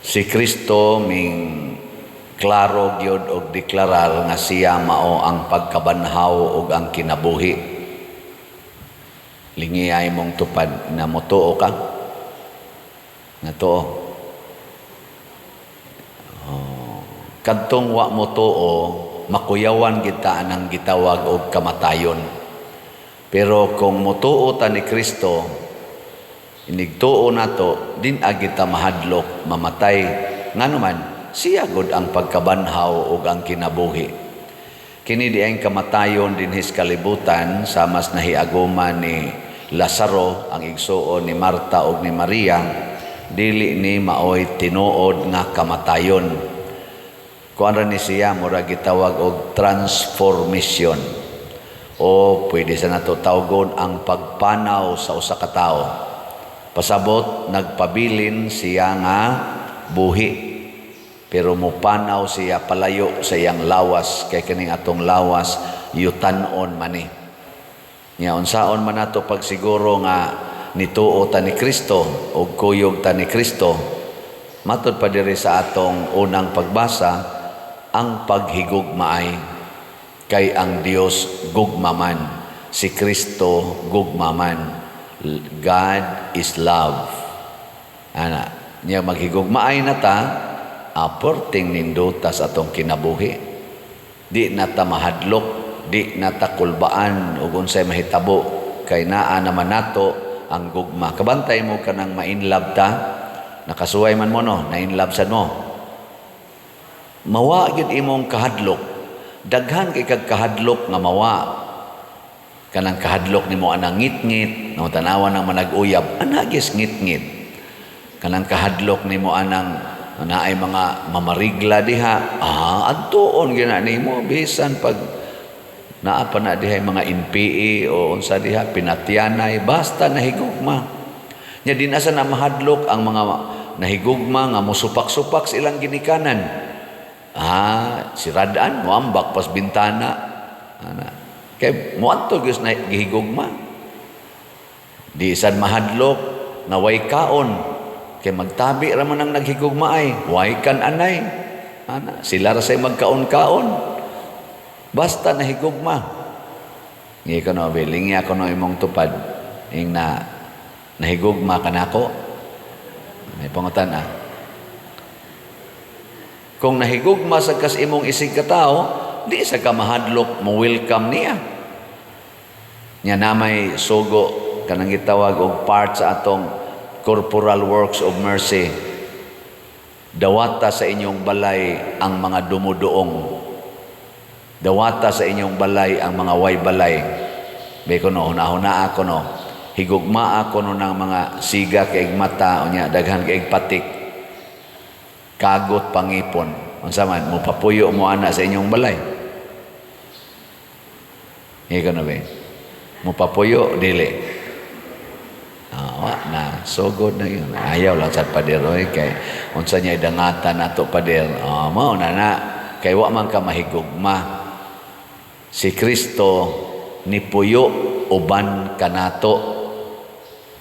Si Kristo ming klaro gyud og deklarar nga siya mao ang pagkabanhaw ug ang kinabuhi. Lingi ay mong tupad na motuo ka. Nga tuo. Kadtong wa motuo, makuyawan kita anang gitawag og kamatayon. Pero kung motuo ta ni Kristo, inigtuo nato, din agita mahadlok, mamatay. Nga naman, siya gud ang pagkabanhaw ug ang kinabuhi. Kini di ang kamatayon din his kalibutan, sa mas nahiaguma ni Lazaro, ang igsuon ni Marta ug ni Maria, dili ni maoy tinuod nga kamatayon. Kuan ra ni siya, mura gitawag og transformation. O pwede sa nato tawgon ang pagpanaw sa usa ka tawo. Pasabot, nagpabilin siya nga buhi. Pero mupanaw siya palayo sa iyang lawas. Kay kining atong lawas, yutan-on man ni. Nya unsaon man nato pagsiguro nga nituo ta ni Kristo o kuyog ta ni Kristo. Matod pa diri sa atong unang pagbasa, ang paghigugmaay. Kay ang Dios gugmaman, si Kristo gugmaman. God is love. Ana, niya maghigugmaay na ta, aporting ninduta sa atong kinabuhi. Di na ta mahadlok, di na ta kulbaan ug unsay mahitabo, kay naa naman nato ang gugma. Kabantay mo kanang ma-inlove ta, nakasuway man mo no, na-inlove sad mo. Mawa gyud imong kahadlok. Daghan kay kag kahadlok nga mawa. Kanang kahadlok nimo anang ngit-ngit, nga tanawan ng manag-uyab, anagis ngit-ngit. Kanang kahadlok nimo anang naay mga mamarigla diha, adtuon gina nimo bisan pag naa pa na diha mga NPA o unsa diha pinatyanay, basta nahigugma. Nya dinasa na mahadlok ang mga nahigugma nga mosupak-supak sa ilang ginikanan. Si Radaan, muambak pas bintana. Kaya muanto gyud na gihigugma. Di sad mahadlok, na way kaon. Kaya magtabi raman ang naghigugma ay, way kan anay. Sila ra say magkaon-kaon. Basta nahigugma. Ngayon ko no, bilingi ako no imong tupad. Yung nahigugma ka na ako. May pangutan Kung nahigugma sa kas imong isig katao, di sa ka mahadlok mo welcome niya. Nya namay sugo kanang gitawag og part sa atong corporal works of mercy. Dawata sa inyong balay ang mga dumuduong. Dawata sa inyong balay ang mga way balay. Be ko no, hunahuna ako no. Higugma ako no ng mga siga kay mata unya daghan kay patik. Kagot pangipon. Unsa man mo papuyo mo ana sa inyong balay. Ikaw na ba? Mo papuyo dili. Na so good na yun. Ayaw lang sa paderoy kay unsa niya idangatan nato pader. Mao na kay wa man ka mahigugma. Si Kristo ni puyo uban kanato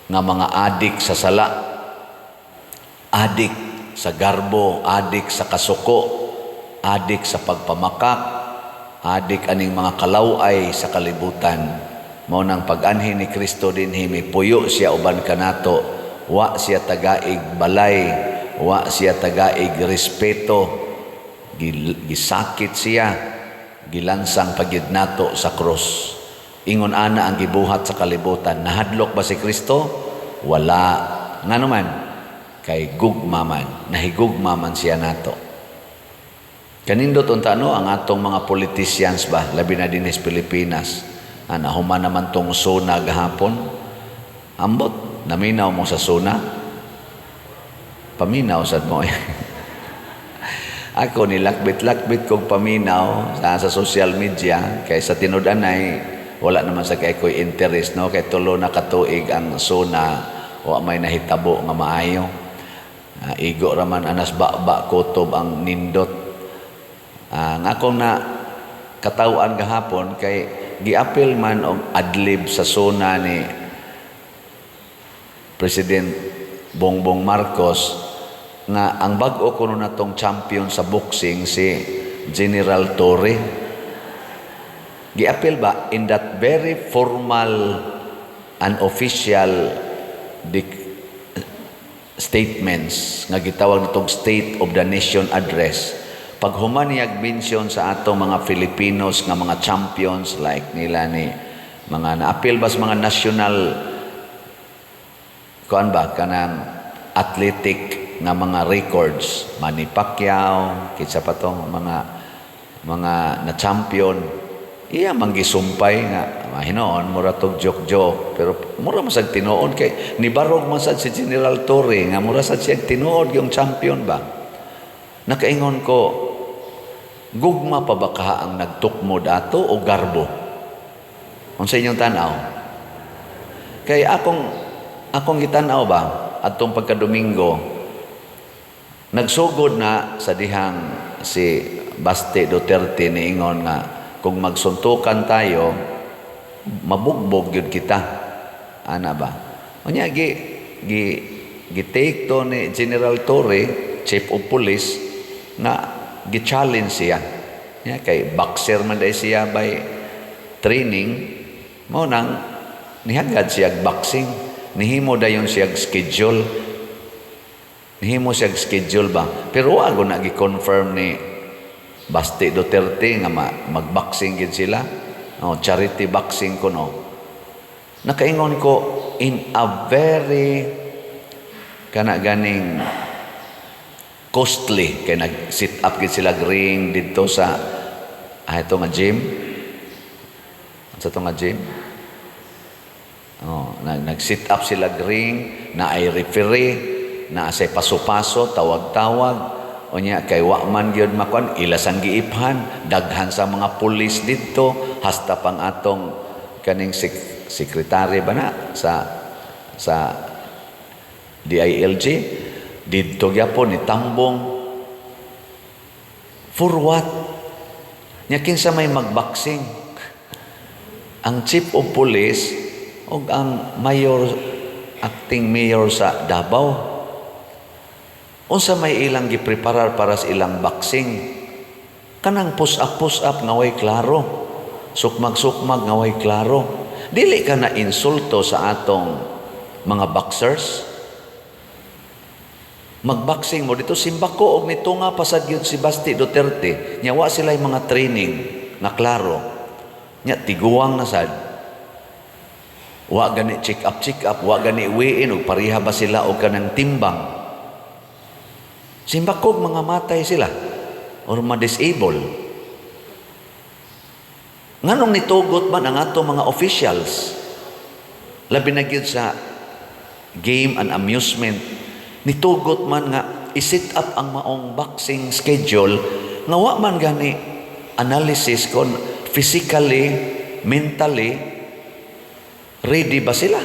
nga mga adik sa sala. Adik sa garbo, adik sa kasuko, adik sa pagpamakak, adik aning mga kalaway sa kalibutan. Mao nang pag-anhi ni Kristo dinhi puyo siya uban kanato, wa siya tagaig balay, wa siya tagaig respeto, gisakit siya, gilansang pagyud nato sa krus. Ingon ana ang gibuhat sa kalibutan. Nahadlok ba si Kristo? Wala. Nga naman, kay gugmaman, nahigugmaman siya nato. Kanindot unta ang atong mga politicians ba, labi na din sa Pilipinas. Nahuman naman tong SONA gahapon. Ambot, naminaw mo sa SONA. Paminaw sad mo. Ako nilakbit-lakbit kong paminaw sa social media kay sa tinud-an ay wala naman sa kay ko'y interest no kay tulo na katuig ang SONA wa may nahitabo nga maayo. Igo raman anas ba kutob ang nindot. Nga akong na katawaan gahapon kay giapil man og adlib sa SONA ni President Bongbong Marcos nga ang bag-o kuno natong champion sa boxing si General Torre. Giapil ba in that very formal and official statements nga gitawag nitong State of the Nation Address, pag humaniyag mention sa atong mga Filipinos nga mga champions like nila ni mga naapil ba sa mga national kuan ba kanang athletic nga mga records, Manny Pacquiao, kitsa pa tong mga na champion, iya manggisumpay nga mahinoon mura tog joke pero mura masag tinuod kay ni barog man sad si General Torre nga mura sad siya tinuod yung champion ba. Nakaingon ko, gugma pa ba ka ang nagtukmod ato o garbo? Unsa inyong tanaw? Kay akong gitanaw ba atong pagka-Domingo, nagsugod na sa dihang si Baste Duterte niingon nga kung magsuntukan tayo, mabugbog yun kita. Ana ba? Unya gi-take to ni General Torre, Chief of Police, na gi-challenge siya. Ya, kay boxer man dahil siya by training, mo nang nihagad siya boxing, nihimo dayon siya schedule. Nihimo siya schedule ba? Pero wag na gi-confirm ni Baste Duterte nga mag-boxing gid sila. Oh, charity boxing kuno. Nakaingon ko in a very kana ganing costly kay nag-sit up gid sila ring dito sa ito nga gym. Sa ito nga gym. Oh, nag-sit up sila ring na ay referee na asay paso-paso, tawag-tawag, o niya, kay Wakman gyud makon, ilas ang giiphan, daghan sa mga pulis dito, hasta pang atong kaning sekretary ba na sa DILG, dito gyapon ni Tambong. For what? Nya kinsa may magboxing? Ang chief of police o ang acting mayor sa Davao, unsa may ilang gipreparar para sa ilang boxing? Kanang push up nga way klaro. Sukmag nga way klaro. Dili ka na insulto sa atong mga boxers. Magboxing mo dito simbako og nitunga pasad gyud si Baste Duterte. Nya wa sila mga training nga klaro. Nya tiguang na sad. Wa gani check up, wa gani weigh-in og pareha ba sila og kanang timbang. Simbakog mga matay sila or ma-disable. Nganong nitugot man ang ato mga officials? Labi na gyud sa game and amusement. Nitugot man nga i-set up ang maong boxing schedule nga wa man gani analysis kon physically, mentally ready ba sila?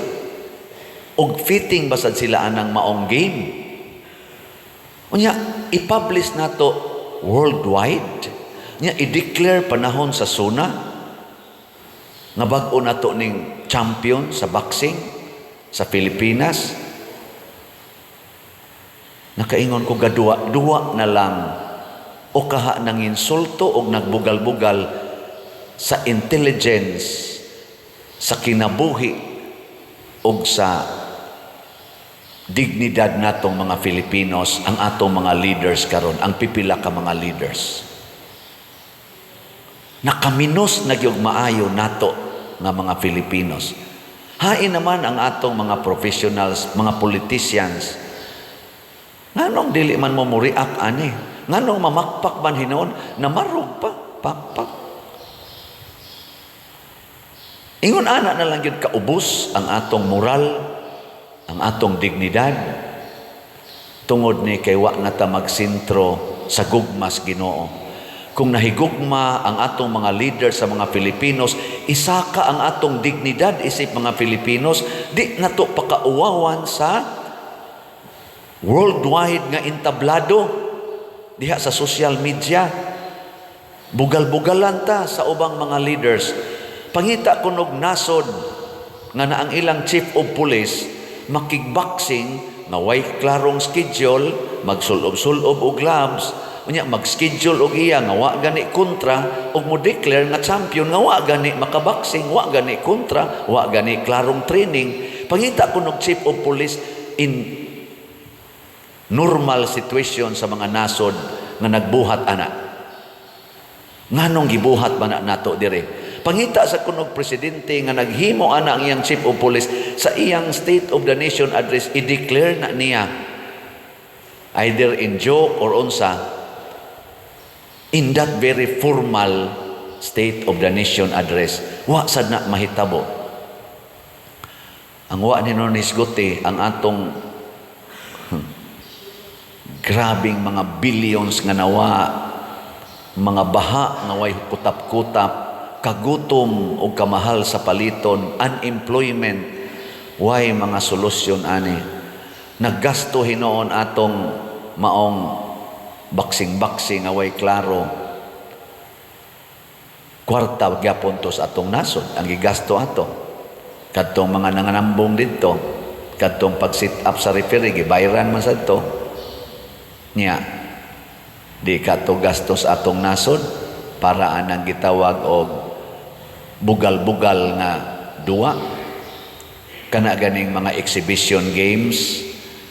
Og fitting ba sad sila anang maong game? Unya, i-publish na to worldwide. Unya, i-declare panahon sa SUNA nga bag-o na to ning champion sa boxing sa Pilipinas. Nakaingon ko duwa na lang o kaha ng insulto o nagbugal-bugal sa intelligence, sa kinabuhi o sa dignidad natong mga Filipinos, ang atong mga leaders karon, ang pipila ka mga leaders. Nakaminos na gyud maayo nato nga mga Filipinos. Hain naman ang atong mga professionals, mga politicians. Nganong dili man mo react ani? Nganong mamakpak man hinuon na marog pa, pakpak. Ingon ana na lang gyud kaubos ang atong moral, ang atong dignidad tungod ni kay wa nga ta magsentro sa gugmas Ginoo. Kung nahigugma ang atong mga leader sa mga Filipinos, isaka ang atong dignidad isip mga Filipinos, di nato pakauwawan sa worldwide nga entablado diha sa social media. Bugal-bugalan ta sa ubang mga leaders. Pangita kunog nasod nga na ang ilang chief of police makigboxing nga way klarong schedule, magsulob-sulob og gloves, unya mag-schedule og iya nga wa gani kontra og mo declare nga champion nga wa gani makaboxing, wa gani kontra, wa gani klarong training. Pangita ko ng chief of police in normal situation sa mga nasod nga nagbuhat ana. Nganong gibuhat ba na nato dire? Pangita sa kunog presidente nga naghimo ana ang iyang chief of police sa iyang State of the Nation address, i-declare na niya either in joke or unsa in that very formal State of the Nation address. Wa sad na mahitabo. Ang wa ni nun isguti ang atong grabing mga billions nga nawa, mga baha nga way kutap-kutap, kagutom o kamahal sa paliton, unemployment, way mga solusyon ani. Naggasto hinoon atong maong baksing-baksing nga way klaro. Kwarta gyapon to sa atong nasod, ang gigasto ato. Kadtong mga nanganambong dito, kadtong pag-sit up sa referee, gibayaran man sa ito. Nya, di ka to gastos atong nasod para anang gitawag og bugal-bugal nga duwa. Kana ganing mga exhibition games,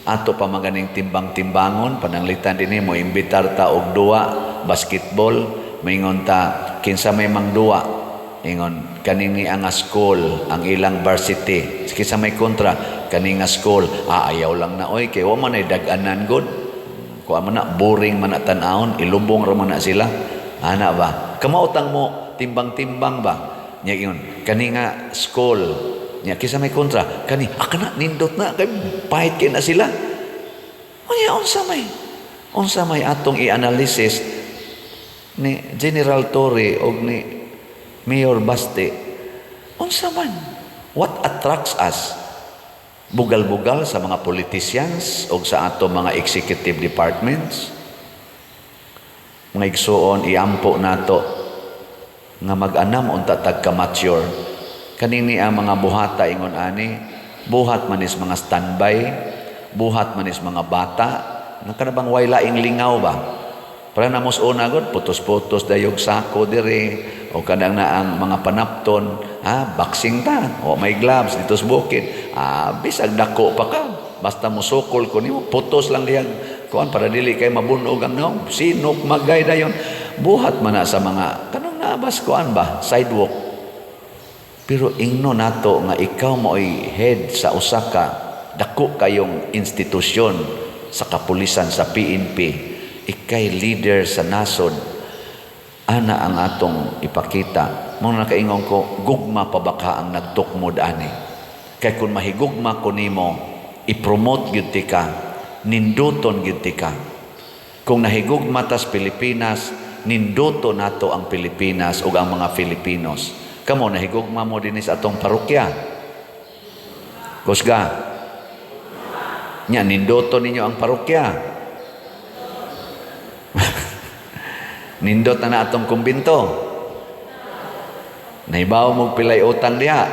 ato pa maganing timbang-timbangon, pananglitan din mo, imbitar ta og duwa, basketball, maingon ta, kinsa may mang duwa, ingon, kanini ang school, ang ilang varsity, kinsa may kontra, kaning school, ayaw lang na, oy, kaya wa man ay dag-anan god, kuha man na, boring man na tanahon, ilubong ra man na sila, ana ba, kamautang mo, timbang-timbang ba, niya yun, kani nga school, niya kisa may kontra, kani, kana, nindot na, kay pahit kayo na sila. O niya, unsa may atong i-analysis ni General Torre o ni Mayor Baste, unsa man, what attracts us? Bugal-bugal sa mga politicians o sa atong mga executive departments? Mga igsuon, iampo nato nga mag-anam unta tagka-mature. Kanini ang mga buhata ingon ani, buhat manis mga standby, buhat manis mga bata, nakanabang way laing lingaw ba? Para na mos una gud putos-putos dayog sako dire o kadang na ang mga panapton, boxing ta, o may gloves dito sa bukid. Bisag dako pa ka. Basta mo sukol ko nimo, putos lang diyang kuan para dili kay mabunog ang naong sinok magay dayon. Buhat man na sa mga kanang naabas kuan ba, sidewalk. Pero ingno nato nga ikaw mo'y head sa usaka dako kayong institusyon sa kapulisan sa PNP. Ikay leader sa nasod. Ana ang atong ipakita. Muna nakaingon ko, gugma pa baka ang nagtukmod ani. Kaya kung mahigugma ko nimo, i-promote gyud ti ka, ninduton gyud ti ka. Kung nahigugma tas Pilipinas, ninduto nato ang Pilipinas ug ang mga Filipinos. Kamo nahigugma mo dinis atong parokya. Kusga. Nya ninduto ninyo ang parokya. Nindot na atong kumbinto. Nahibaw mo pilay utang diha.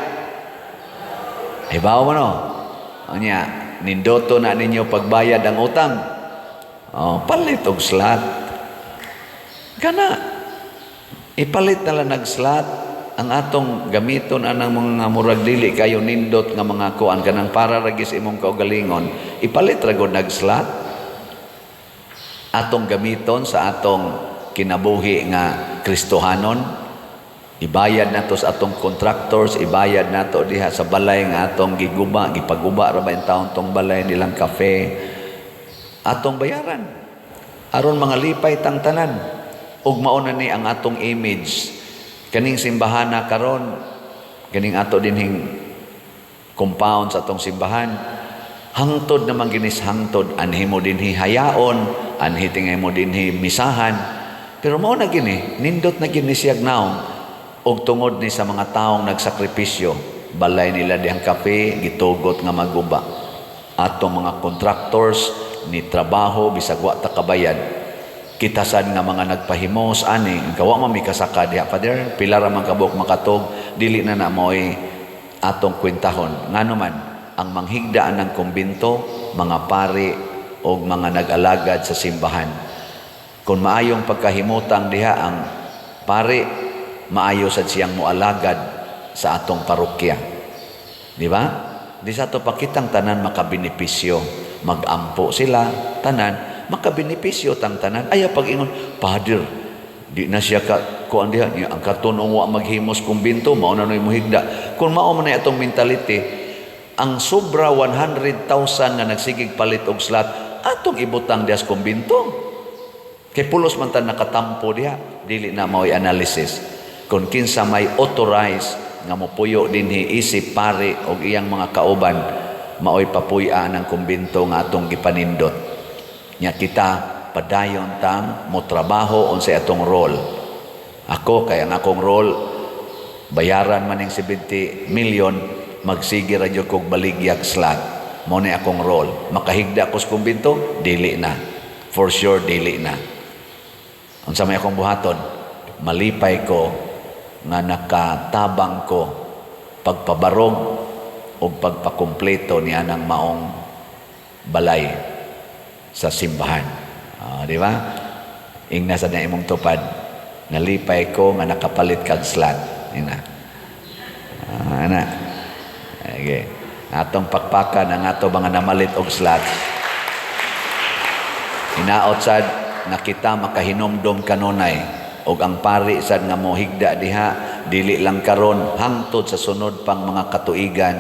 Nahibaw mo no? Anya, nindoto na ninyo pagbayad ang utang. Palit og slot. Kana, ipalit na lang nag-slot ang atong gamiton anang mga murag dili kayo nindot nga mga kuan kanang para ragis imong kaugalingon. Ipalit ra gud nag-slot. Atong gamiton sa atong kinabuhi nga Kristohanon, ibayad nato sa atong contractors, ibayad nato diha sa balay nga atong gipaguba ra ba yung taon tong balay nilang kafe, atong bayaran aron mga lipay tang tanan. Ug mauna ni ang atong image kaning simbahan na karon, kaning ato dinhing compound sa atong simbahan, hangtod naman ginis hangtod, anhi mo dinhi hayaon, anhi tingay mo dinhi misahan. Pero mao na gini, nindot na gini siyag naong og tungod ni sa mga taong nagsakripisyo, balay nila dihang kape, gitugot nga maguba. Atong mga contractors ni trabaho bisag wa ta kabayad. Kitasan nga mga nagpahimos ani, kawa man mi kasaka diha Father, pila ra man kabuk makatog, dili na moy atong kwentahon. Ngano man ang manghigdaan ng kumbinto mga pari o mga nag-alagad sa simbahan. Kung maayong pagkahimutang diha ang pari, maayo sad siyang moalagad sa atong parokya. Di ba? Di sa ato pakitang tanan makabenepisyo. Mag-ampo sila, tanan, makabenepisyo tang tanan. Ay, pag-ingon, Father, di na siya kuan diha, ang katunong wa maghimos kumbinto, mao na noy muhigda. Kung mao man atong mentality, ang sobra 100,000 nga nagsigig palit og slot, atong ibutang diha sa kumbinto. Kay pulos man ta nakatampo diha, dili na mao'y analysis. Kung kinsa may authorize nga mopuyo dinhi isip pare og iyang mga kauban, mao'y papuy-an ang kumbinto nga atong gipanindot. Nya kita padayon tang mo trabaho unsay atong role. Ako kay ang akong role bayaran man ning 70 million, magsige ra jud kog baligyag slot. Mao ni akong role. Makahigda ko sa kumbinto, dili na. For sure dili na. Unsa may akong buhaton? Malipay ko nga nakatabang ko pagpabarog o pagpakumpleto ni anang maong balay sa simbahan. Di ba? Ingna sa na imong tupad. Nalipay ko nga nakapalit kag slot. Ina. Ana. Okay. Atong pakpakan ang ato mga namalit og slot. Inaot sad nakita makahinomdom kanunay og ang pari sad nga mohigda diha dili lang karon hangtod sa sunod pang mga katuigan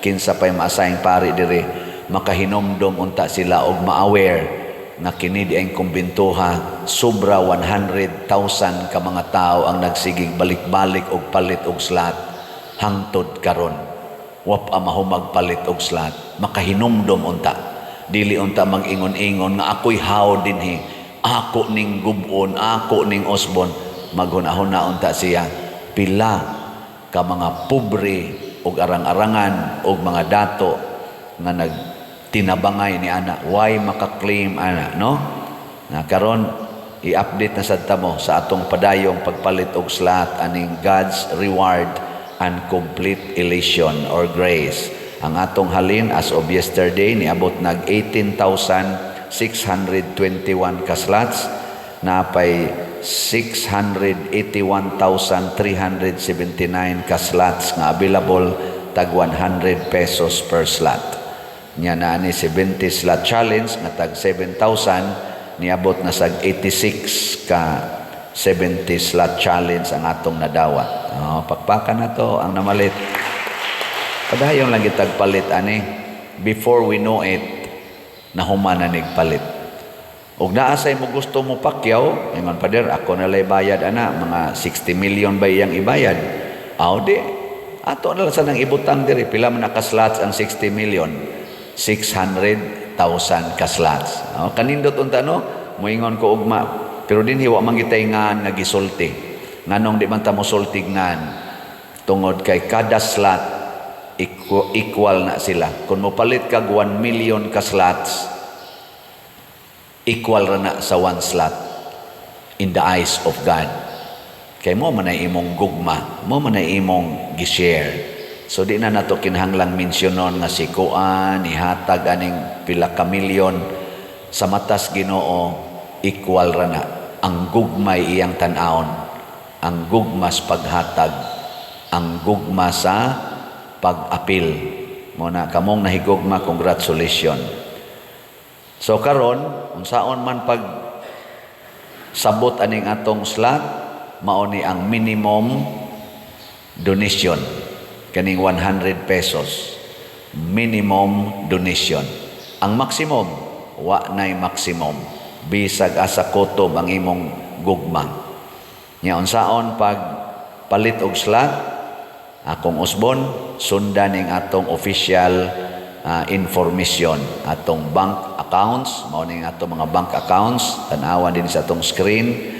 kinsa pay maasayng pari diri makahinomdom unta sila og ma-aware nga kini diay kumbintuha sobra 100,000 ka mga tao ang nagsigig balik-balik og palit og slot hangtod karon wa pa mahumag palit og slot makahinomdom unta dili unta mag-ingon-ingon nga ako'y haw dinhi ako ning gubon, ako ning osbon, maghunahon na unta siya. Pila ka mga pobre o arang-arangan o mga dato nga nagtinabangay ni ana. Why makaklaim ana, no? Na karon i-update na sad ta mo sa atong padayong pagpalit og slot aning God's reward and complete elation or grace. Ang atong halin as of yesterday niabot nag 18,621 ka slots na pay 681,379 ka slots nga available tag 100 pesos per slot. Nya na ni 70 slot challenge nga tag 7,000 niabot na sag 86 ka 70 slot challenge ang atong nadawat. Pakpakan na to ang namalit. Padayon lang gitag palit ani before we know it nahuman na nigpalit. Og naasay mo gusto mo pakyaw, man pader ako na lay bayad ana mga 60 million ba iyang ibayad. Di. Ato na lang sa nang ibutang diri pila man ka slots ang 60 million. 600,000 ka slots. Kanindot unta no, moingon ko ugma. Pero dinhi wa man gitay ngan nga gisulti. Nganong di man ta mo sulti ngan tungod kay kada slot equal na sila. Kung mo palit kag 1 million ka slots, equal ra na sa 1 slot in the eyes of God. Kay mo man ay imong gugma, mo man ay imong gi-share. So di na nato kinahanglang mensyonon nga si kuan ihatag aning pila ka milyon sa matas Ginoo, equal ra na. Ang gugmay iyang tan-awon, ang gugma sa paghatag, ang gugma sa pag-apil. Muna kamong nahigugma, congratulations. So karon unsaon man pag sabot aning atong slot, mao ni ang minimum donation kaning 100 pesos. Minimum donation. Ang maximum wa nay maximum. Bisag asa kutob ang imong gugma. Nya unsaon pag palit og slot, akong usbon sundan ning atong official information, atong bank accounts, mao ning atong mga bank accounts, tan-awan din sa atong screen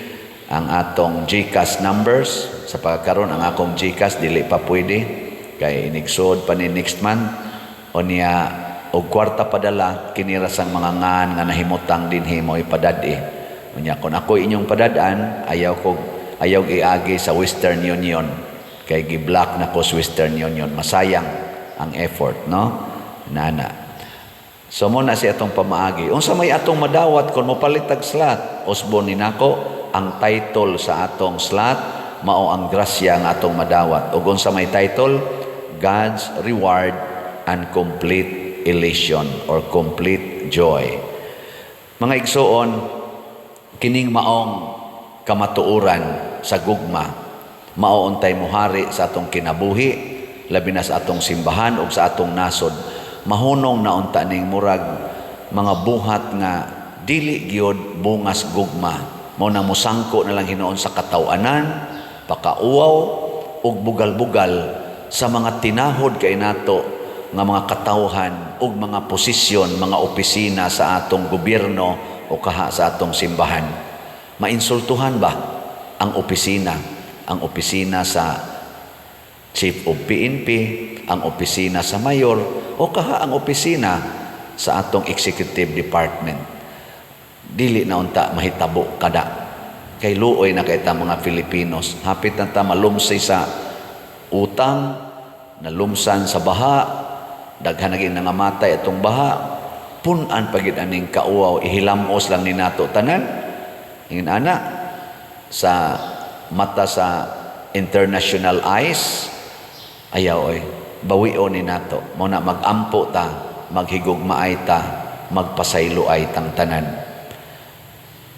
ang atong GCash numbers. Sa pagkaron ang akong GCash dili pa pwede kay inigsud pa ni next month o niya og kwarta padala kinira sang mga ngan nga nahimutang dinhi mo ipadad unya kun ako inyong padadaan ayaw iagi sa Western Union kay gi-block na ko sa Western Union, masayang ang effort, no? Nana. So mo na si atong pamaagi. Unsa may atong madawat kon mopalit tag slot? Usbon ni nako ang title sa atong slot mao ang grasya nga atong madawat. Ug unsa may title? God's reward and complete elation or complete joy. Mga igsoon, kining maong kamatuoran sa gugma, mao untay muhari sa atong kinabuhi, labi na sa atong simbahan ug sa atong nasod. Mahunong na unta ning murag mga buhat nga dili gyud bungas gugma. Mao nang musangko na lang hinuon sa kataw-anan, pakauaw ug bugal-bugal sa mga tinahod kay nato nga mga katawhan ug mga posisyon, mga opisina sa atong gobyerno o kaha sa atong simbahan. Mainsultuhan ba ang opisina? Ang opisina sa Chief of PNP, ang opisina sa mayor, o kaha ang opisina sa atong executive department. Dili na unta mahitabo kada. Kay luoy na kay ta mga Filipinos. Hapit na ta malumsay sa utang, nalumsan sa baha, daghan naging nangamatay atong baha, punan pagid aning kauaw, ihilamos lang ni nato tanan. Ingin ana, sa mata sa international eyes, ayaw oy, bawion ni nato. Mao na magampo ta, maghigugmaay ta, magpasaylo ay tang tanan.